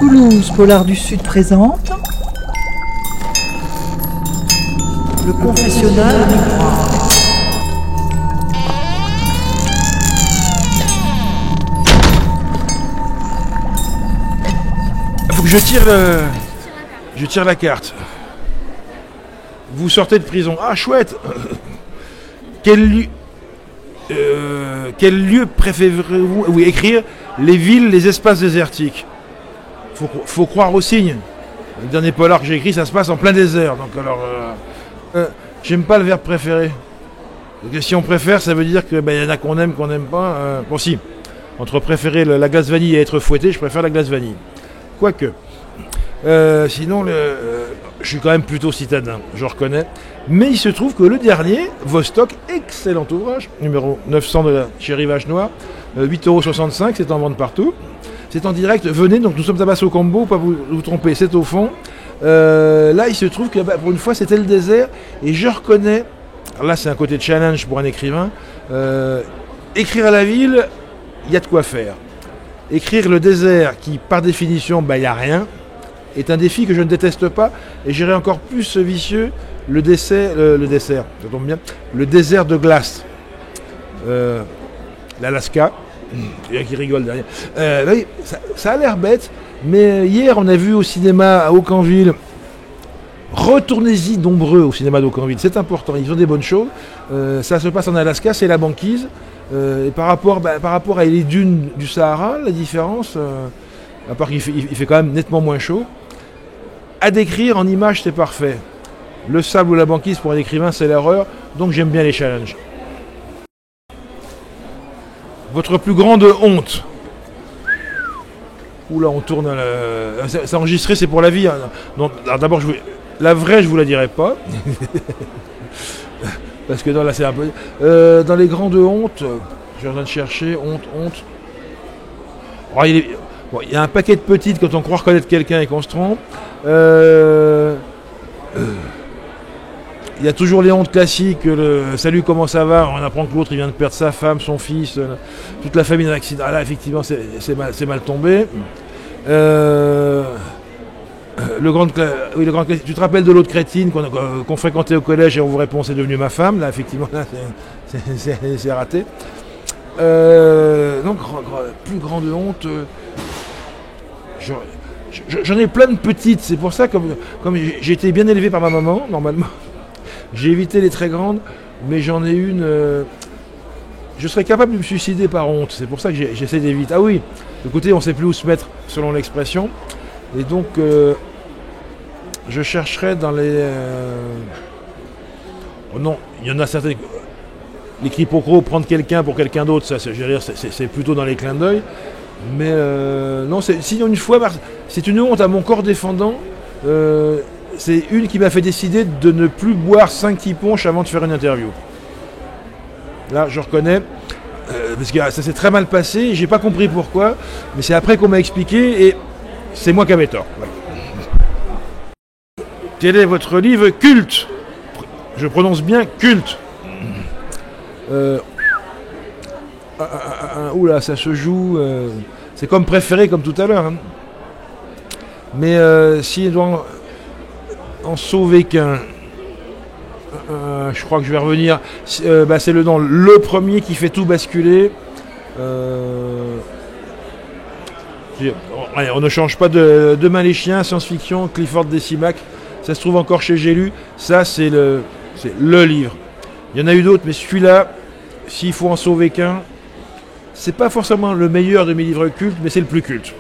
Toulouse, Polar du Sud présente le confessionnal du droit. Faut que je tire la carte. Vous sortez de prison. Ah, chouette. Quel lieu préférez-vous? Oui, écrire les villes, les espaces désertiques. Faut croire aux signes. Le dernier polar que j'ai écrit, ça se passe en plein désert. Donc alors, j'aime pas le verbe préféré. Parce que si on préfère, ça veut dire que y en a qu'on aime, qu'on n'aime pas. Bon, si. Entre préférer la glace vanille et être fouetté, je préfère la glace vanille. Quoique. Sinon, je suis quand même plutôt citadin, je reconnais. Mais il se trouve que le dernier, Vostok, excellent ouvrage, numéro 900 chez Rivage Noir, 8,65 €, c'est en vente partout. C'est en direct, venez, donc nous sommes à Basso Combo, pas vous tromper, c'est au fond. Là, il se trouve que pour une fois, c'était le désert, et je reconnais, alors là c'est un côté challenge pour un écrivain, écrire à la ville, il y a de quoi faire. Écrire le désert, qui par définition, il n'y a rien, est un défi que je ne déteste pas, et j'irai encore plus vicieux, le dessert, ça tombe bien, le désert de glace, l'Alaska. Il y en a qui rigole derrière. Oui, ça a l'air bête, mais hier on a vu au cinéma à Aucanville, retournez-y nombreux au cinéma d'Aucanville, c'est important, ils ont des bonnes choses. Ça se passe en Alaska, c'est la banquise. Et par rapport à les dunes du Sahara, la différence, à part qu'il fait quand même nettement moins chaud, à décrire en images c'est parfait. Le sable ou la banquise pour un écrivain c'est l'erreur, donc j'aime bien les challenges. Votre plus grande honte? Oula, on tourne à la... C'est enregistré, c'est pour la vie. Hein. Donc, d'abord, la vraie, je vous la dirai pas. Parce que là, c'est un peu... dans les grandes hontes, je suis en train de chercher, honte. Oh, il y a un paquet de petites quand on croit reconnaître quelqu'un et qu'on se trompe. Il y a toujours les hontes classiques, le salut, comment ça va? On apprend que l'autre il vient de perdre sa femme, son fils, toute la famille dans l'accident. Ah là, effectivement, c'est mal tombé. Le grand tu te rappelles de l'autre crétine qu'on fréquentait au collège et on vous répond c'est devenu ma femme? Là, effectivement, là, c'est raté. Donc, plus grande honte. J'en ai plein de petites. C'est pour ça, comme j'ai été bien élevé par ma maman, normalement. J'ai évité les très grandes, mais j'en ai une... je serais capable de me suicider par honte. C'est pour ça que j'essaie d'éviter. Ah oui, de côté, on ne sait plus où se mettre, selon l'expression. Et donc, je chercherais dans les... Oh non, il y en a certaines... Les quiproquos, prendre quelqu'un pour quelqu'un d'autre, ça, c'est plutôt dans les clins d'œil. Mais non, si une fois, c'est une honte à mon corps défendant. C'est une qui m'a fait décider de ne plus boire 5 tiponches avant de faire une interview. Là, je reconnais, parce que ça s'est très mal passé, j'ai pas compris pourquoi, mais c'est après qu'on m'a expliqué, et c'est moi qui avais tort. Voilà. Quel est votre livre culte? Je prononce bien culte. Oula, ça se joue... c'est comme préféré, comme tout à l'heure. Hein. Mais si... en sauver qu'un, je crois que je vais revenir, c'est le premier qui fait tout basculer. On ne change pas de Demain les chiens, science-fiction, Clifford Decimac, ça se trouve encore chez J'ai lu, ça c'est le livre. Il y en a eu d'autres, mais celui-là, s'il faut en sauver qu'un, c'est pas forcément le meilleur de mes livres cultes, mais c'est le plus culte.